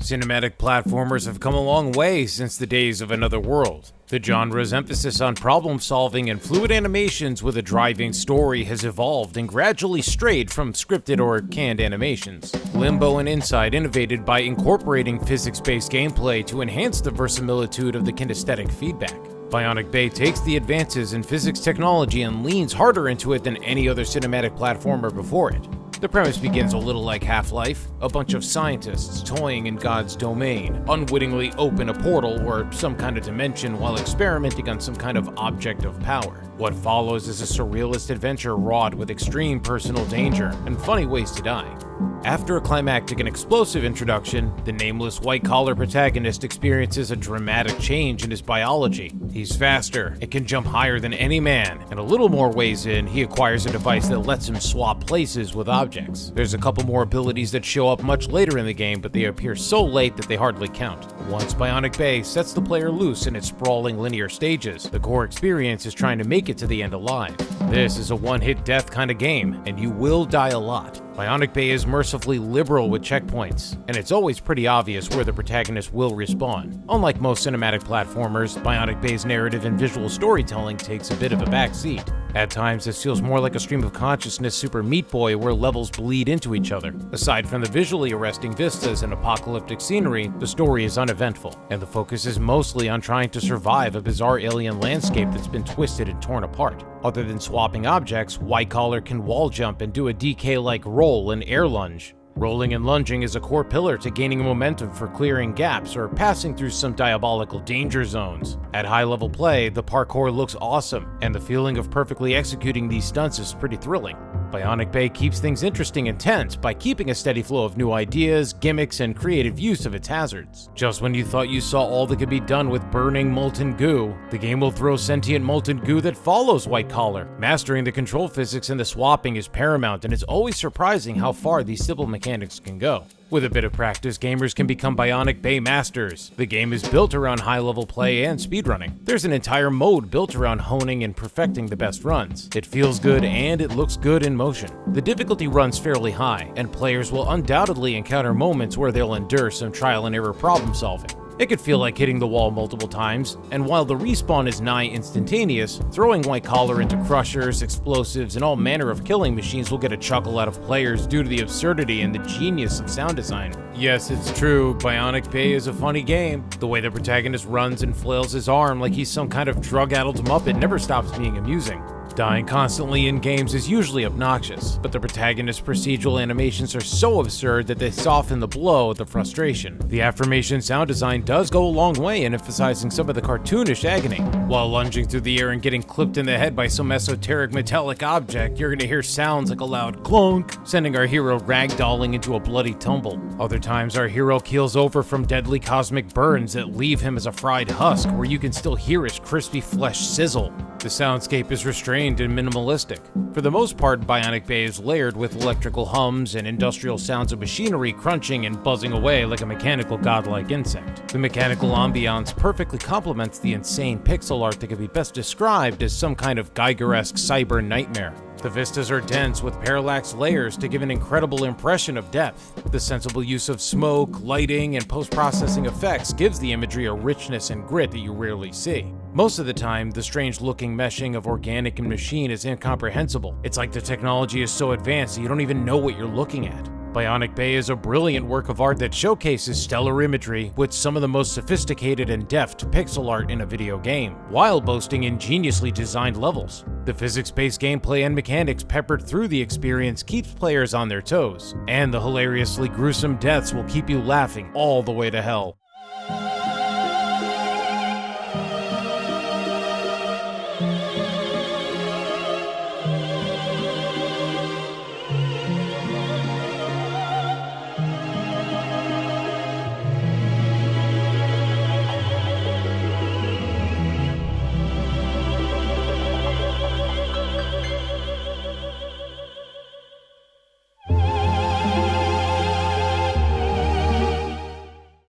Cinematic platformers have come a long way since the days of Another World. The genre's emphasis on problem-solving and fluid animations with a driving story has evolved and gradually strayed from scripted or canned animations. Limbo and Inside innovated by incorporating physics-based gameplay to enhance the verisimilitude of the kinesthetic feedback. Bionic Bay takes the advances in physics technology and leans harder into it than any other cinematic platformer before it. The premise begins a little like Half-Life. A bunch of scientists toying in God's domain unwittingly open a portal or some kind of dimension while experimenting on some kind of object of power. What follows is a surrealist adventure wrought with extreme personal danger and funny ways to die. After a climactic and explosive introduction, the nameless white-collar protagonist experiences a dramatic change in his biology. He's faster and can jump higher than any man, and a little more ways in, he acquires a device that lets him swap places with objects. There's a couple more abilities that show up much later in the game, but they appear so late that they hardly count. Once Bionic Bay sets the player loose in its sprawling linear stages, the core experience is trying to make it to the end alive. This is a one-hit death kind of game, and you will die a lot. Bionic Bay is mercifully liberal with checkpoints, and it's always pretty obvious where the protagonist will respawn. Unlike most cinematic platformers, Bionic Bay's narrative and visual storytelling takes a bit of a backseat. At times, this feels more like a stream of consciousness Super Meat Boy where levels bleed into each other. Aside from the visually arresting vistas and apocalyptic scenery, the story is uneventful, and the focus is mostly on trying to survive a bizarre alien landscape that's been twisted and torn apart. Other than swapping objects, White Collar can wall jump and do a DK-like roll and air lunge. Rolling and lunging is a core pillar to gaining momentum for clearing gaps or passing through some diabolical danger zones. At high-level play, the parkour looks awesome, and the feeling of perfectly executing these stunts is pretty thrilling. Bionic Bay keeps things interesting and tense by keeping a steady flow of new ideas, gimmicks, and creative use of its hazards. Just when you thought you saw all that could be done with burning molten goo, the game will throw sentient molten goo that follows White Collar. Mastering the control physics and the swapping is paramount, and it's always surprising how far these simple mechanics can go. With a bit of practice, gamers can become Bionic Bay masters. The game is built around high-level play and speedrunning. There's an entire mode built around honing and perfecting the best runs. It feels good and it looks good in motion. The difficulty runs fairly high, and players will undoubtedly encounter moments where they'll endure some trial and error problem solving. It could feel like hitting the wall multiple times, and while the respawn is nigh instantaneous, throwing White Collar into crushers, explosives, and all manner of killing machines will get a chuckle out of players due to the absurdity and the genius of sound design. Yes, it's true, Bionic Bay is a funny game. The way the protagonist runs and flails his arm like he's some kind of drug-addled muppet never stops being amusing. Dying constantly in games is usually obnoxious, but the protagonist's procedural animations are so absurd that they soften the blow of the frustration. The affirmation sound design does go a long way in emphasizing some of the cartoonish agony. While lunging through the air and getting clipped in the head by some esoteric metallic object, you're gonna hear sounds like a loud clunk, sending our hero ragdolling into a bloody tumble. Other times, our hero keels over from deadly cosmic burns that leave him as a fried husk, where you can still hear his crispy flesh sizzle. The soundscape is restrained and minimalistic. For the most part, Bionic Bay is layered with electrical hums and industrial sounds of machinery crunching and buzzing away like a mechanical godlike insect. The mechanical ambiance perfectly complements the insane pixel art that can be best described as some kind of Geiger-esque cyber nightmare. The vistas are dense with parallax layers to give an incredible impression of depth. The sensible use of smoke, lighting, and post-processing effects gives the imagery a richness and grit that you rarely see. Most of the time, the strange-looking meshing of organic and machine is incomprehensible. It's like the technology is so advanced that you don't even know what you're looking at. Bionic Bay is a brilliant work of art that showcases stellar imagery with some of the most sophisticated and deft pixel art in a video game, while boasting ingeniously designed levels. The physics-based gameplay and mechanics peppered through the experience keeps players on their toes, and the hilariously gruesome deaths will keep you laughing all the way to hell.